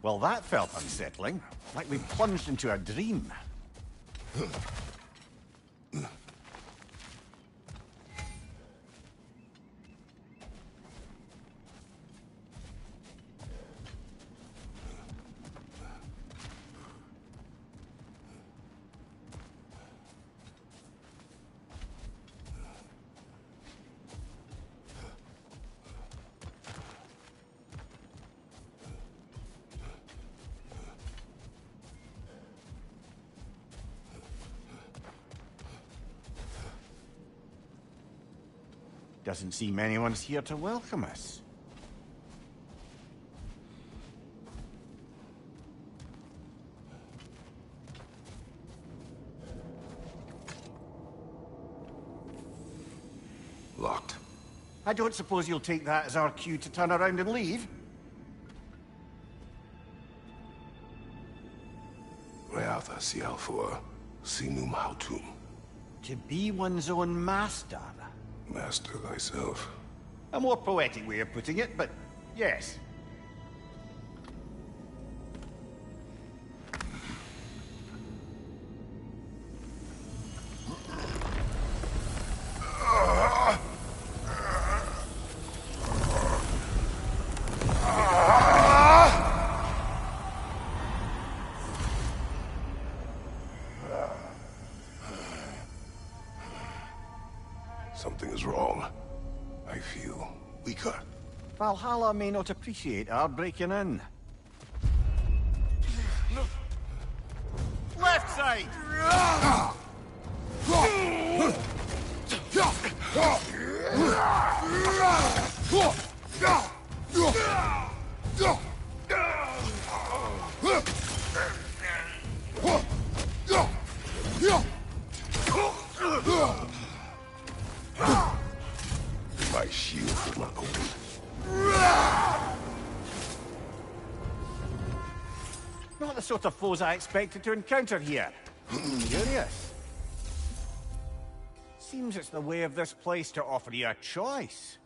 Well, that felt unsettling. Like we plunged into a dream. Doesn't seem anyone's here to welcome us. Locked. I don't suppose you'll take that as our cue to turn around and leave? Reatha Sialfur, Sinum Hautum. To be one's own master. Master thyself. A more poetic way of putting it, but yes. Something is wrong. I feel weaker. Valhalla may not appreciate our breaking in. Left side! My shield will not open. Not the sort of foes I expected to encounter here. Curious. Seems it's the way of this place to offer you a choice.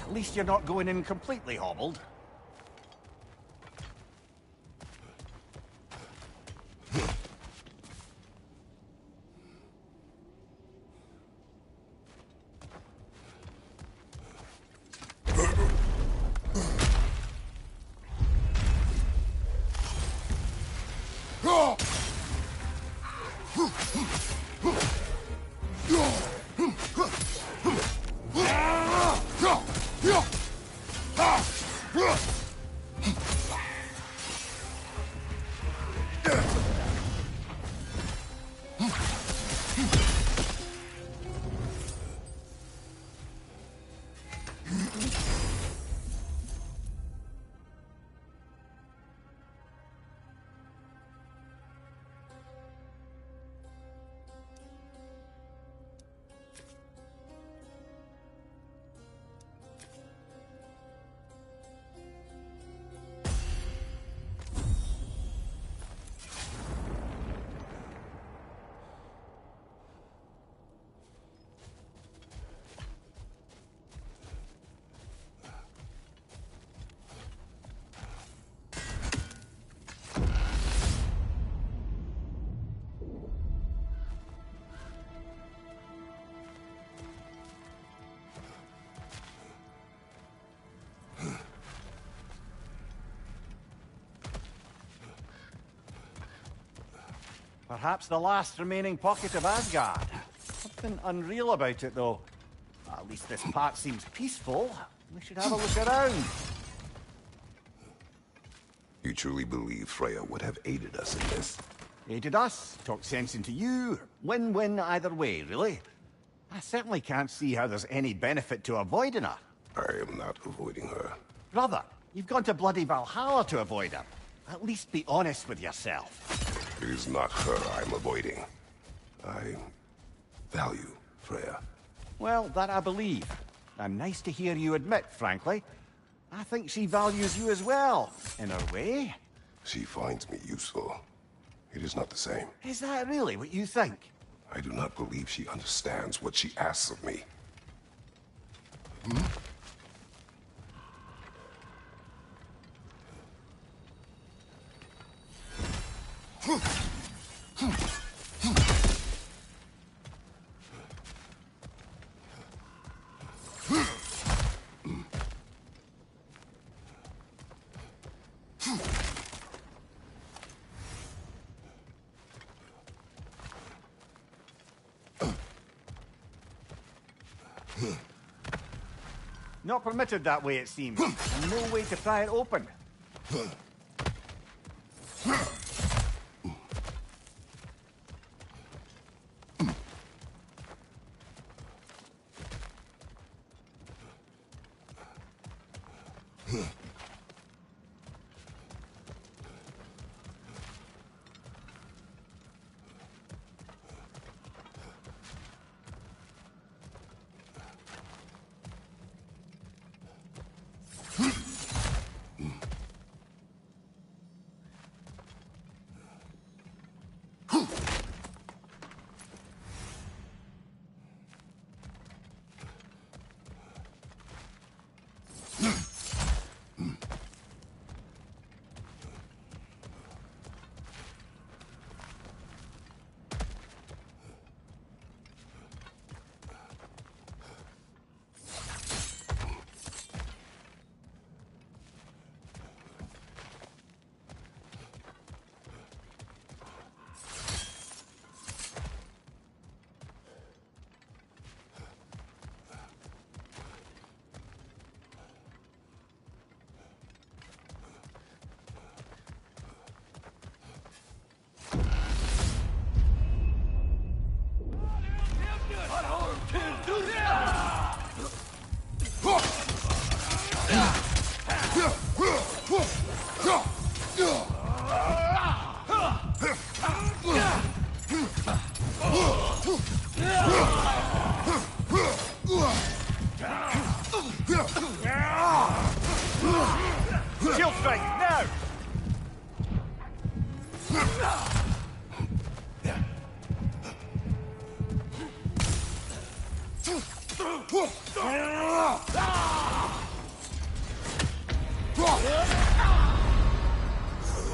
At least you're not going in completely hobbled. Perhaps the last remaining pocket of Asgard. Something unreal about it, though. At least this part seems peaceful. We should have a look around. You truly believe Freya would have aided us in this? Aided us, talked sense into you. Win-win either way, really. I certainly can't see how there's any benefit to avoiding her. I am not avoiding her. Brother, you've gone to bloody Valhalla to avoid her. At least be honest with yourself. It is not her I'm avoiding. I value Freya. Well, that I believe. I'm nice to hear you admit, frankly. I think she values you as well, in her way. She finds me useful. It is not the same. Is that really what you think? I do not believe she understands what she asks of me. Not permitted that way, it seems. And no way to pry it open. Shield strike, now!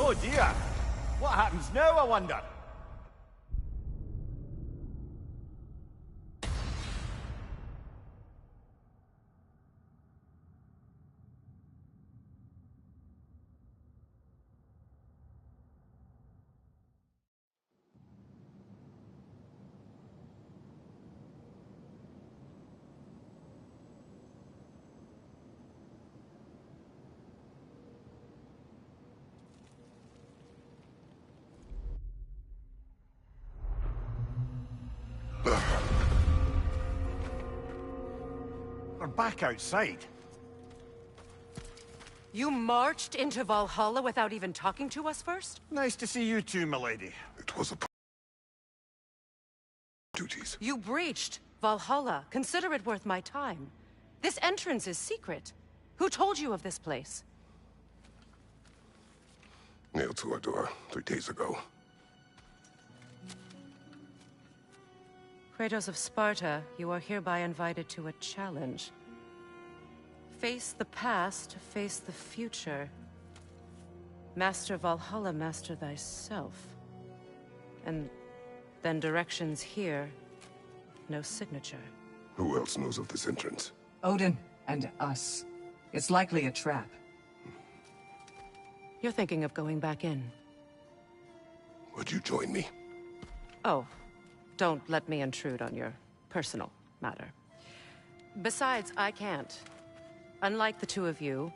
Oh dear! What happens now, I wonder? We're back outside. You marched into Valhalla without even talking to us first? Nice to see you too, milady. It was a duties. You breached Valhalla. Consider it worth my time. This entrance is secret. Who told you of this place? Nailed to our door 3 days ago. Kratos of Sparta, you are hereby invited to a challenge. Face the past, face the future. Master Valhalla, master thyself. And then directions here, no signature. Who else knows of this entrance? Odin and us. It's likely a trap. You're thinking of going back in. Would you join me? Oh, don't let me intrude on your personal matter. Besides, I can't. Unlike the two of you,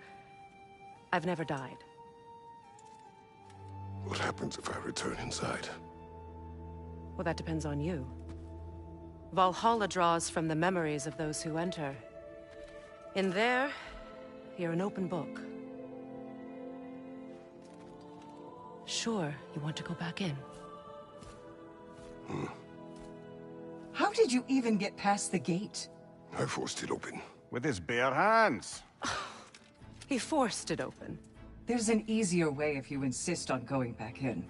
I've never died. What happens if I return inside? Well, that depends on you. Valhalla draws from the memories of those who enter. In there, you're an open book. Sure, you want to go back in? How did you even get past the gate? I forced it open. With his bare hands. He forced it open. There's an easier way if you insist on going back in.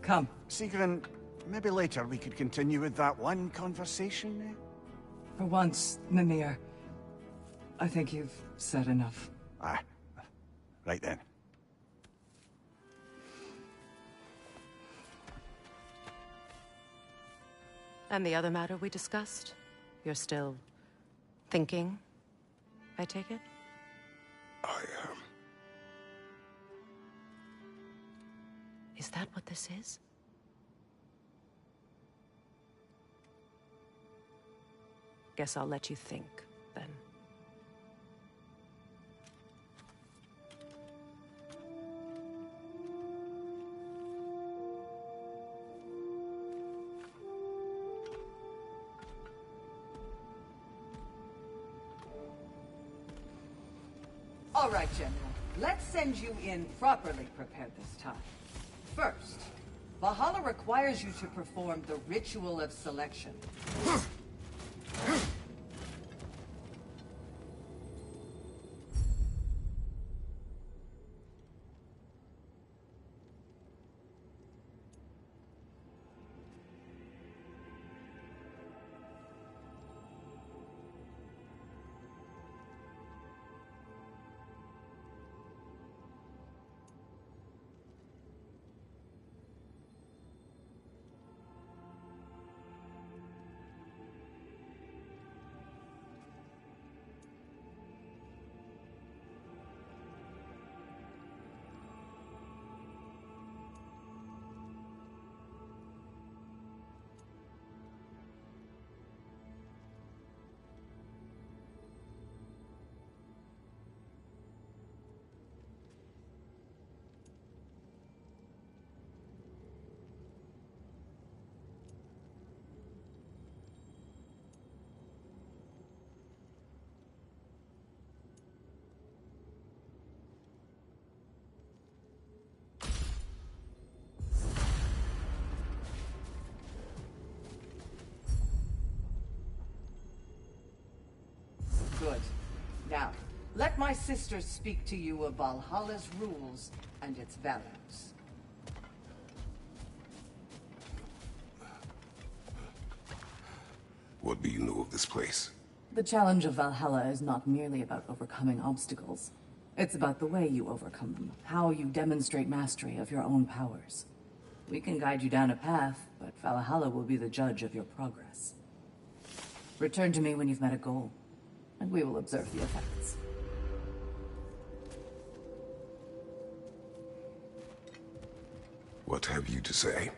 Come. Sigrun, maybe later we could continue with that one conversation, eh? For once, Mimir, I think you've said enough. Aye. Right then. And the other matter we discussed? You're still thinking, I take it? I am. Is that what this is? Guess I'll let you think, then. All right, General. Let's send you in properly prepared this time. First, Valhalla requires you to perform the ritual of selection. Good. Now, let my sisters speak to you of Valhalla's rules and its values. What do you know of this place? The challenge of Valhalla is not merely about overcoming obstacles. It's about the way you overcome them, how you demonstrate mastery of your own powers. We can guide you down a path, but Valhalla will be the judge of your progress. Return to me when you've met a goal, and we will observe the effects. What have you to say?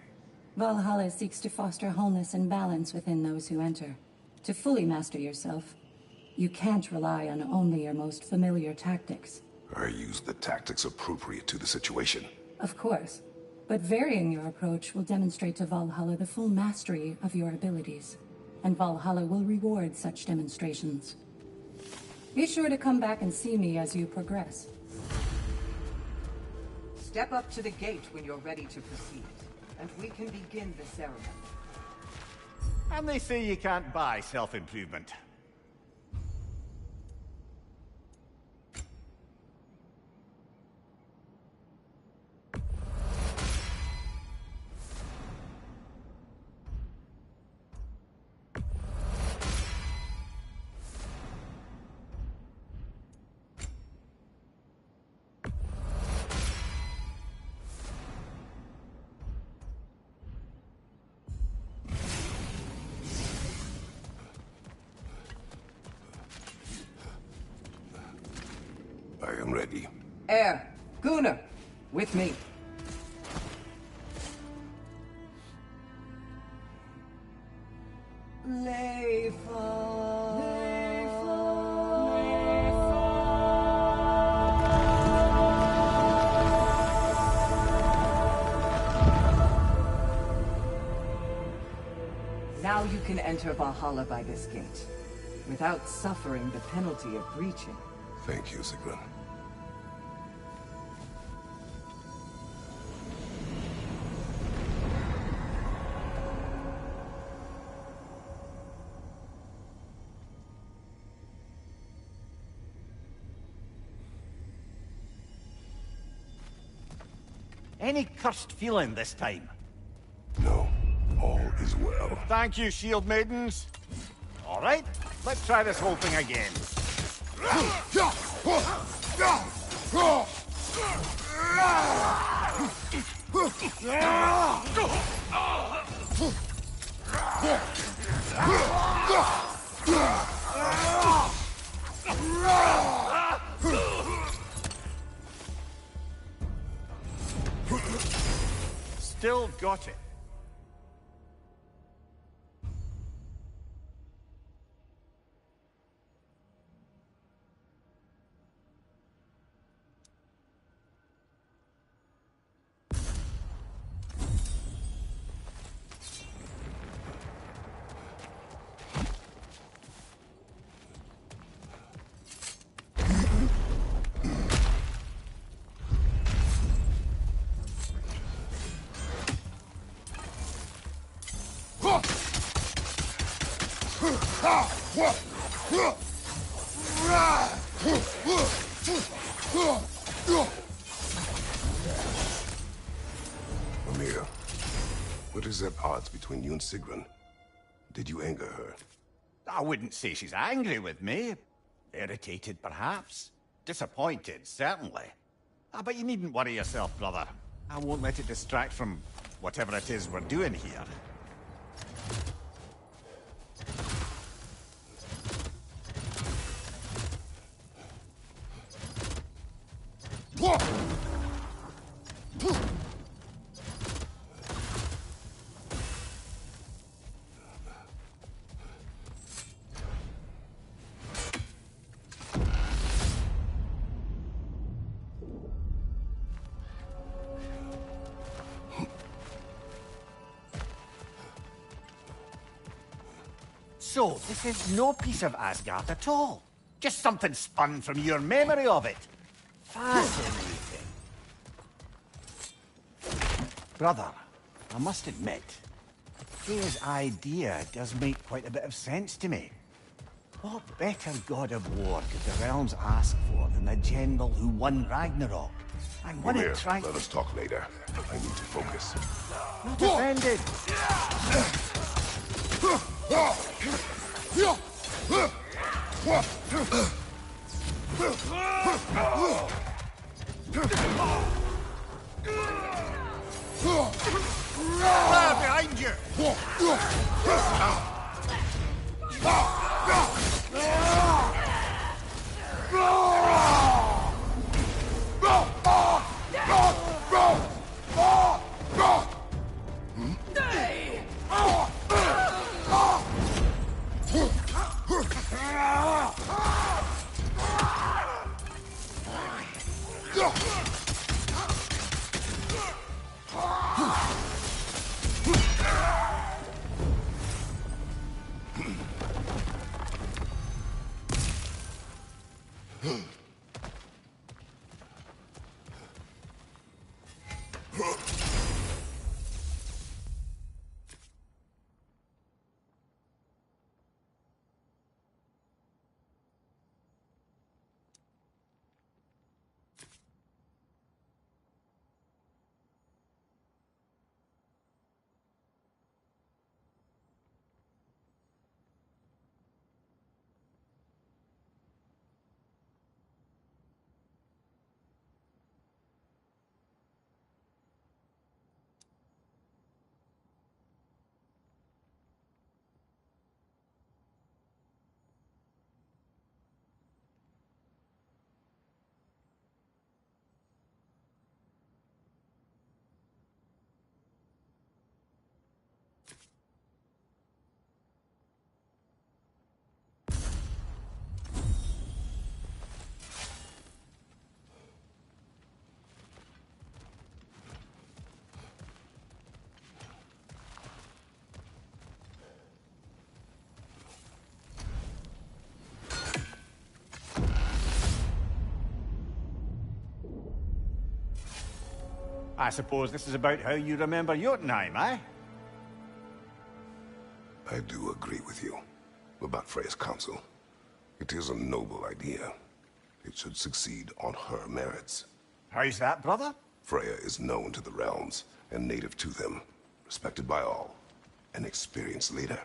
Valhalla seeks to foster wholeness and balance within those who enter. To fully master yourself, you can't rely on only your most familiar tactics. I use the tactics appropriate to the situation. Of course, but varying your approach will demonstrate to Valhalla the full mastery of your abilities, and Valhalla will reward such demonstrations. Be sure to come back and see me as you progress. Step up to the gate when you're ready to proceed, and we can begin the ceremony. And they say you can't buy self-improvement. I am ready. Gunnar, with me. enter Valhalla by this gate, without suffering the penalty of breaching. Thank you, Sigrun. Any cursed feeling this time? No, all is well. Thank you, shield maidens. All right, let's try this whole thing again. Still got it. Amir, what is at odds between you and Sigrun? Did you anger her? I wouldn't say she's angry with me. Irritated, perhaps. Disappointed, certainly. But you needn't worry yourself, brother. I won't let it distract from whatever it is we're doing here. So, this is no piece of Asgard at all. Just something spun from your memory of it. Fascinating. Brother, I must admit, Freya's idea does make quite a bit of sense to me. What better god of war could the realms ask for than the general who won Ragnarok? And won Amir, it trying... let us talk later. I need to focus. Not offended. Fire behind you! I suppose this is about how you remember Jotunheim, eh? I do agree with you about Freya's council. It is a noble idea. It should succeed on her merits. How's that, brother? Freya is known to the realms and native to them, respected by all, an experienced leader.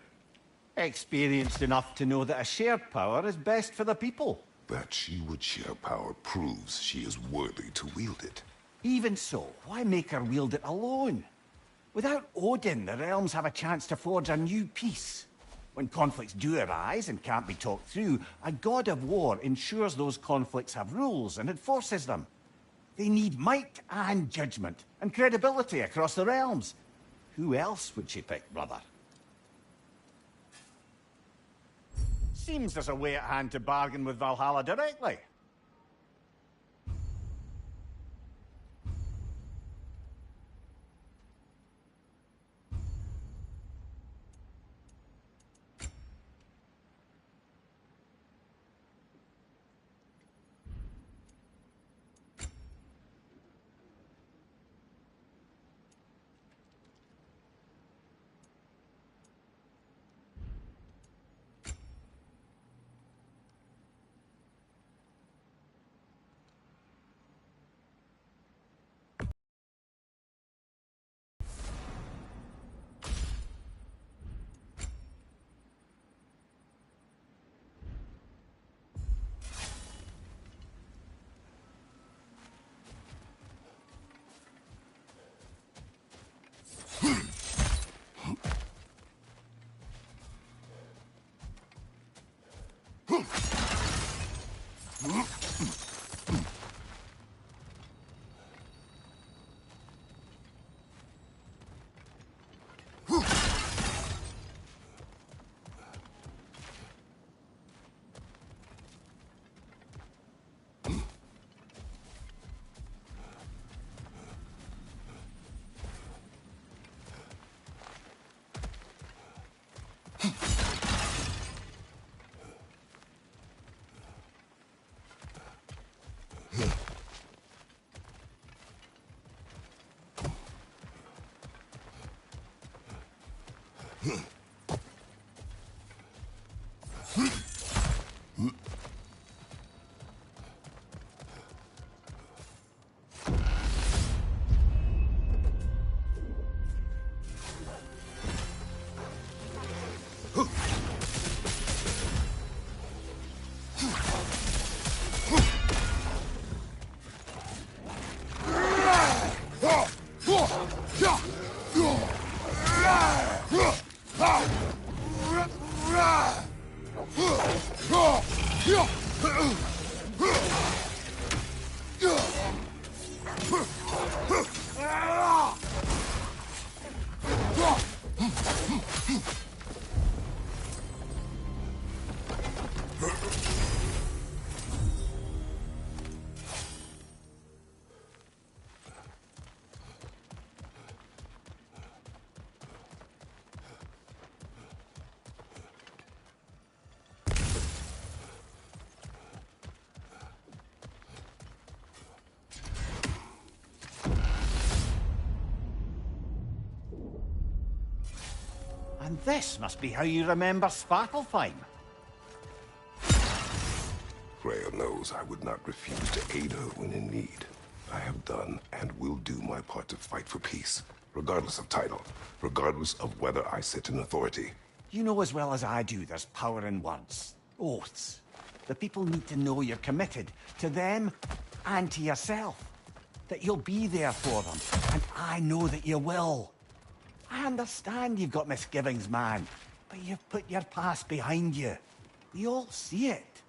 Experienced enough to know that a shared power is best for the people. That she would share power proves she is worthy to wield it. Even so, why make her wield it alone? Without Odin, the realms have a chance to forge a new peace. When conflicts do arise and can't be talked through, a god of war ensures those conflicts have rules and enforces them. They need might and judgment, and credibility across the realms. Who else would she pick, brother? Seems there's a way at hand to bargain with Valhalla directly. And this must be how you remember Svartalfheim. Freya knows I would not refuse to aid her when in need. I have done and will do my part to fight for peace, regardless of title, regardless of whether I sit in authority. You know as well as I do there's power in words. Oaths. The people need to know you're committed to them and to yourself. That you'll be there for them. And I know that you will. I understand you've got misgivings, man. But you've put your past behind you. We all see it.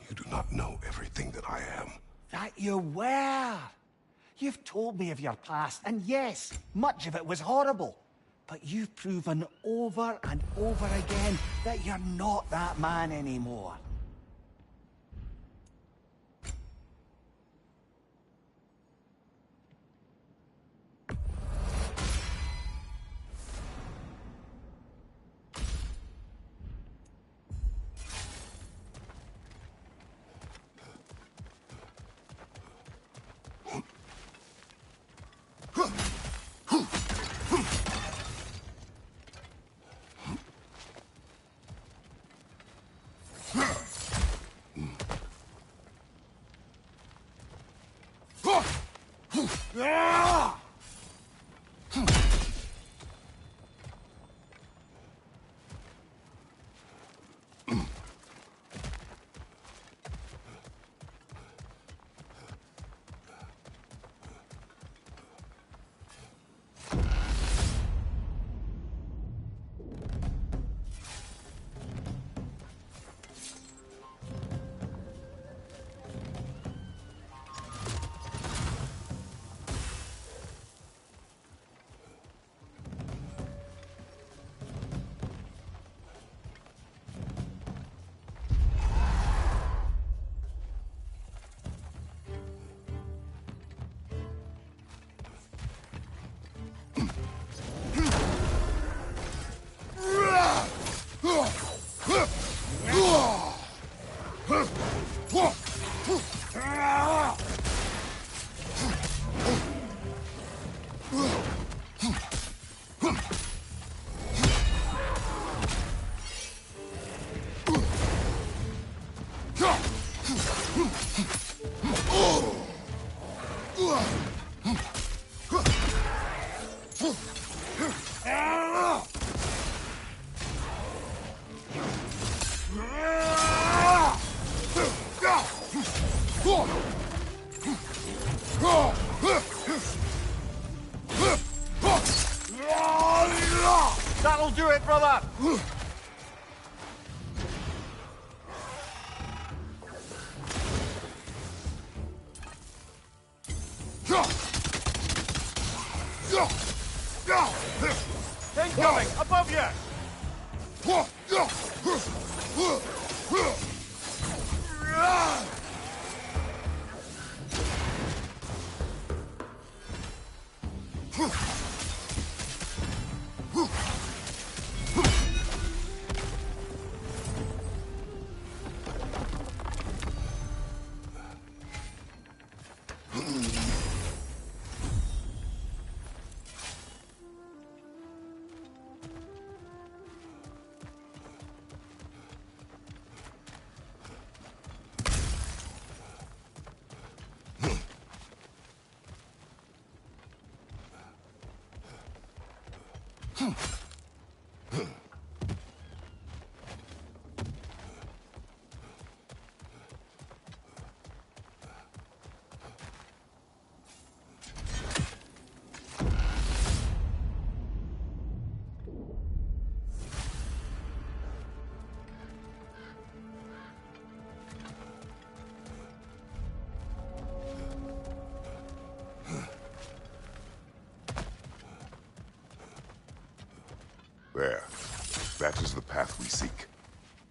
You do not know everything that I am. That you were. You've told me of your past, and yes, much of it was horrible. But you've proven over and over again that you're not that man anymore. That'll do it, brother! Incoming! Above you! There. That is the path we seek.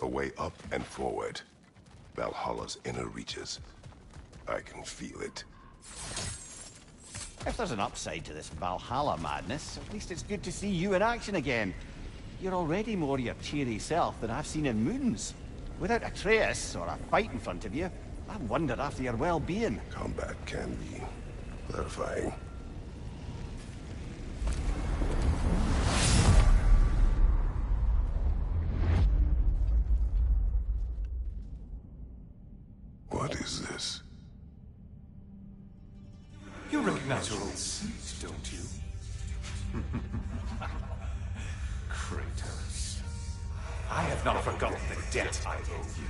A way up and forward. Valhalla's inner reaches. I can feel it. If there's an upside to this Valhalla madness, at least it's good to see you in action again. You're already more your cheery self than I've seen in moons. Without Atreus or a fight in front of you, I wonder after your well-being. Combat can be clarifying. What is this? You recognize your old seat, don't you? Kratos. I have not forgotten the debt I owe you.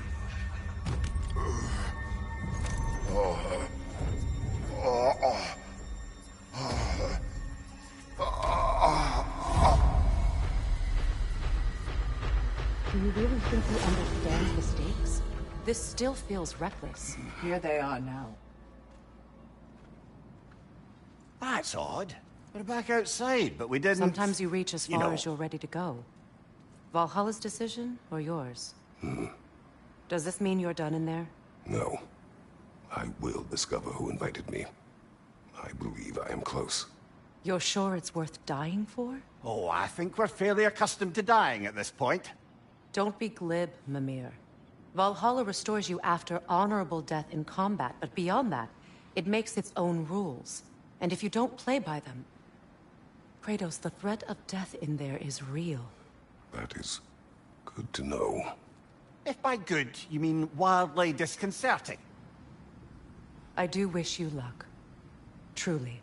Do you really think you understand the stakes? This still feels reckless. Here they are now. That's odd. We're back outside, but we didn't... Sometimes you reach as far know. as you're ready to go. Valhalla's decision, or yours? Does this mean you're done in there? No. I will discover who invited me. I believe I am close. You're sure it's worth dying for? Oh, I think we're fairly accustomed to dying at this point. Don't be glib, Mimir. Valhalla restores you after honorable death in combat, but beyond that, it makes its own rules. And if you don't play by them... Kratos, the threat of death in there is real. That is good to know. If by good, you mean wildly disconcerting. I do wish you luck. Truly.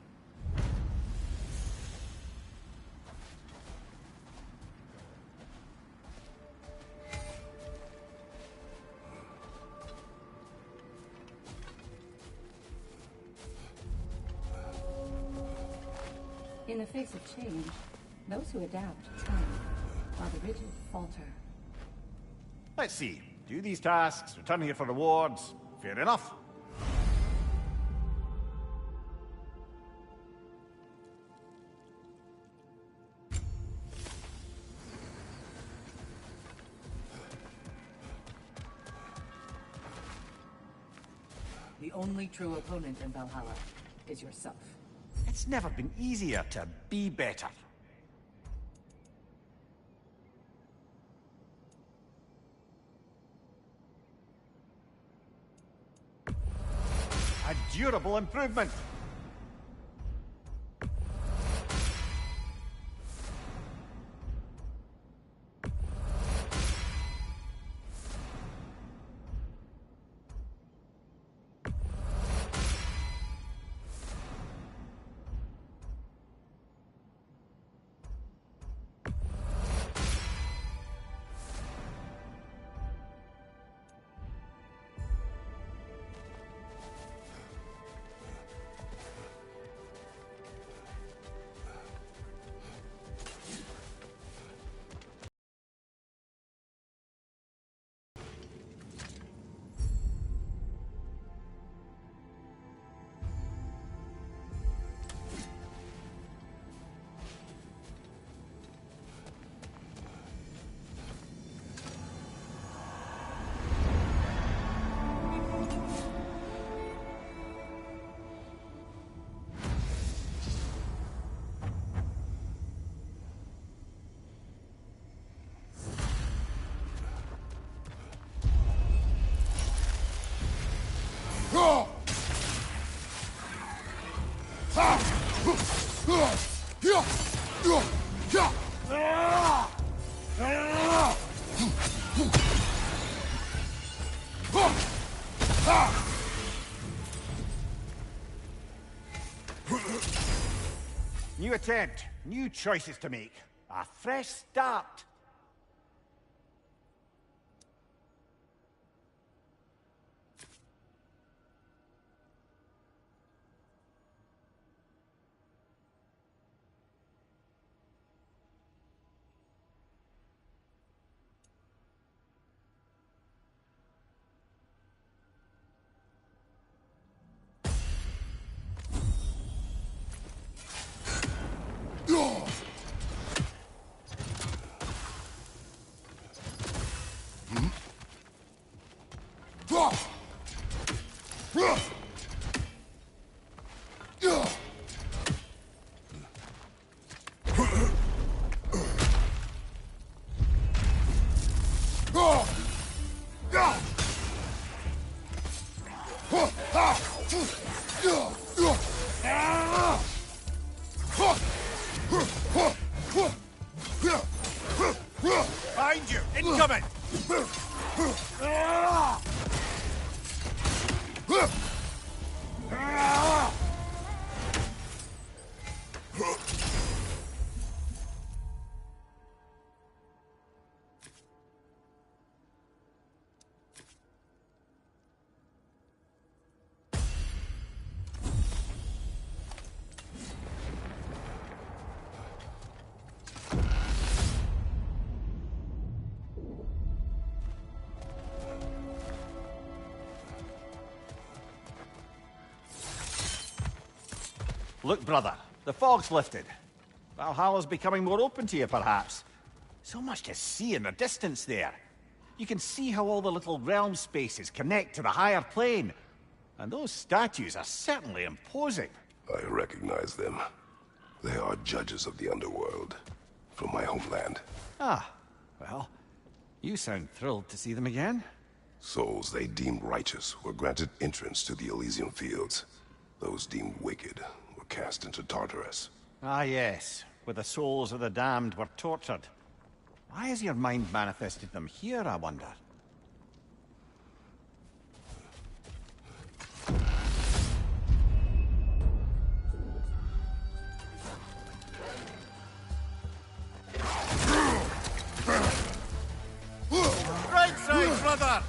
In the face of change, those who adapt triumph, while the rigid falter. Let's see. Do these tasks, return here for rewards. Fair enough. The only true opponent in Valhalla is yourself. It's never been easier to be better. A durable improvement. New attempt, new choices to make. A fresh start. Behind you! Incoming! Look, brother, the fog's lifted. Valhalla's becoming more open to you, perhaps. So much to see in the distance there. You can see how all the little realm spaces connect to the higher plane. And those statues are certainly imposing. I recognize them. They are judges of the underworld, from my homeland. Ah, well, you sound thrilled to see them again. Souls they deemed righteous were granted entrance to the Elysium Fields. Those deemed wicked were cast into Tartarus. Ah, yes, where the souls of the damned were tortured. Why has your mind manifested them here, I wonder? Right side, brother!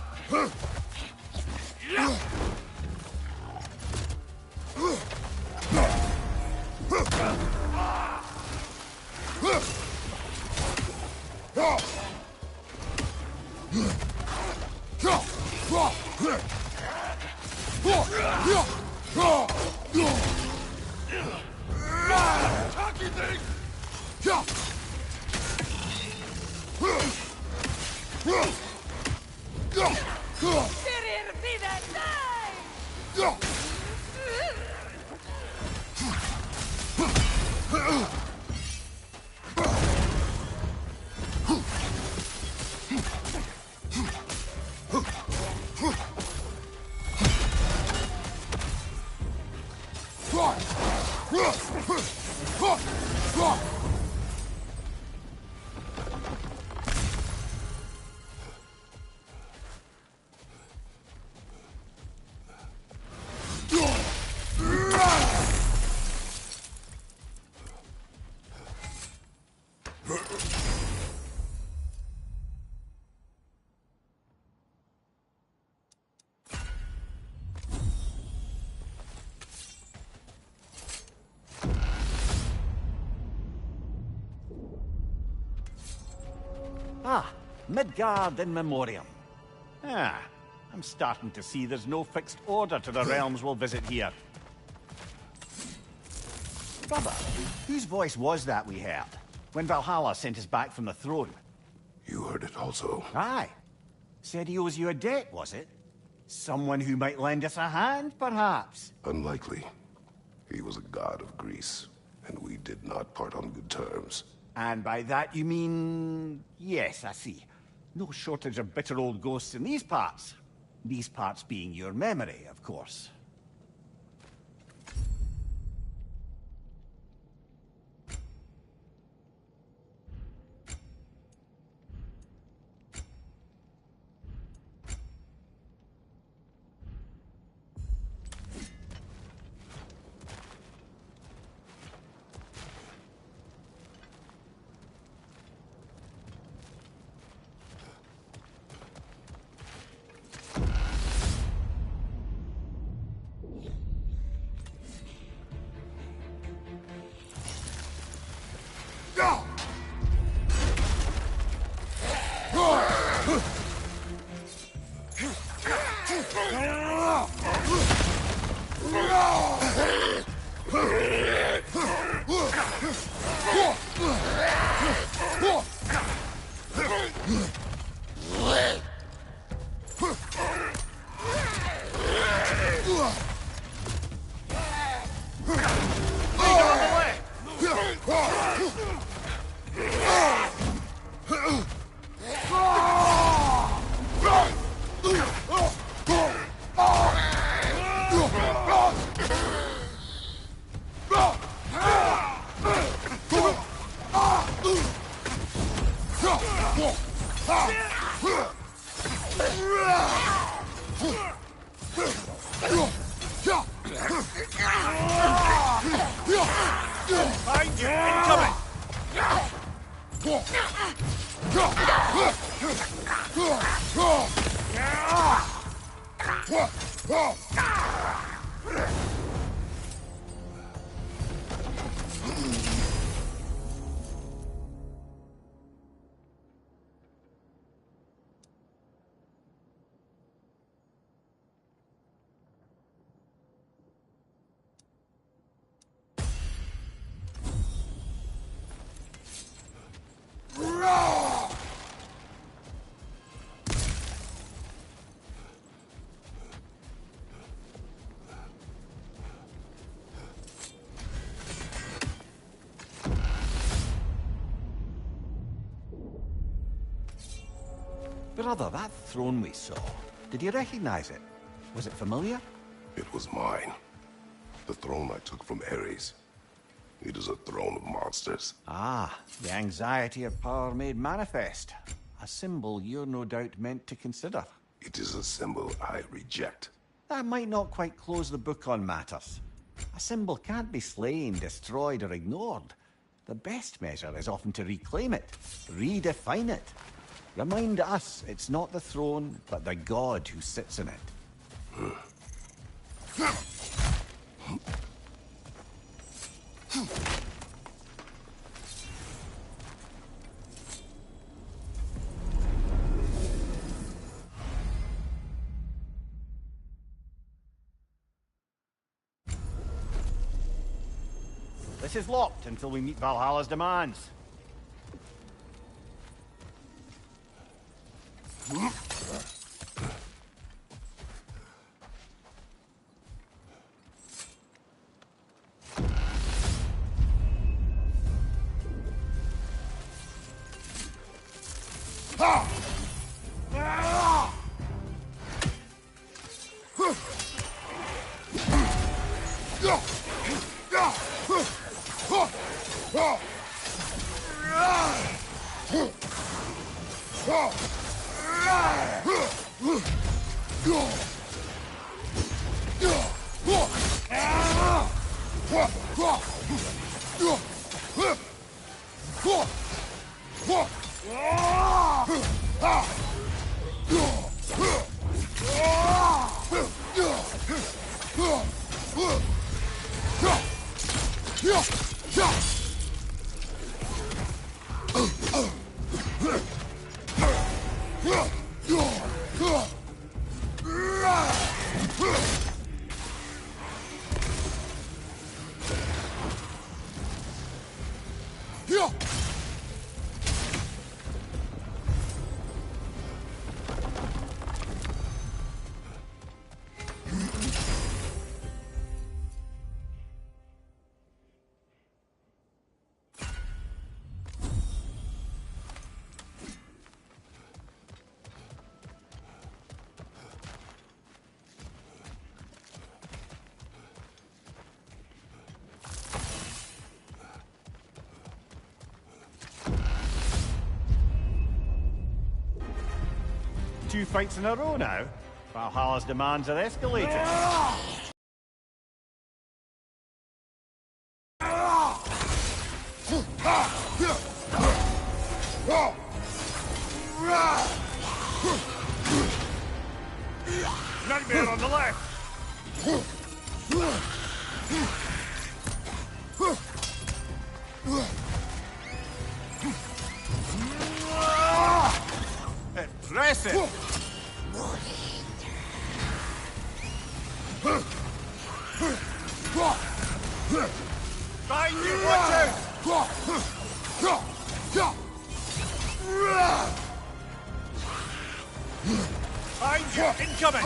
Ah, Midgard in Memoriam. Ah, I'm starting to see there's no fixed order to the realms we'll visit here. Brother, whose voice was that we heard when Valhalla sent us back from the throne? You heard it also. Aye. Said he owes you a debt, was it? Someone who might lend us a hand, perhaps? Unlikely. He was a god of Greece, and we did not part on good terms. And by that you mean... Yes, I see. No shortage of bitter old ghosts in these parts. These parts being your memory, of course. Behind you! Incoming! Brother, that throne we saw, did you recognize it? Was it familiar? It was mine. The throne I took from Ares. It is a throne of monsters. Ah, the anxiety of power made manifest. A symbol you're no doubt meant to consider. It is a symbol I reject. That might not quite close the book on matters. A symbol can't be slain, destroyed, or ignored. The best measure is often to reclaim it, redefine it. Remind us it's not the throne, but the god who sits in it. This is locked until we meet Valhalla's demands. 2 fights in a row now. Valhalla's demands are escalating. Nightmare on the left! Impressive! Behind you, watch out! Behind you, incoming!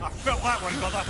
I felt that one, brother.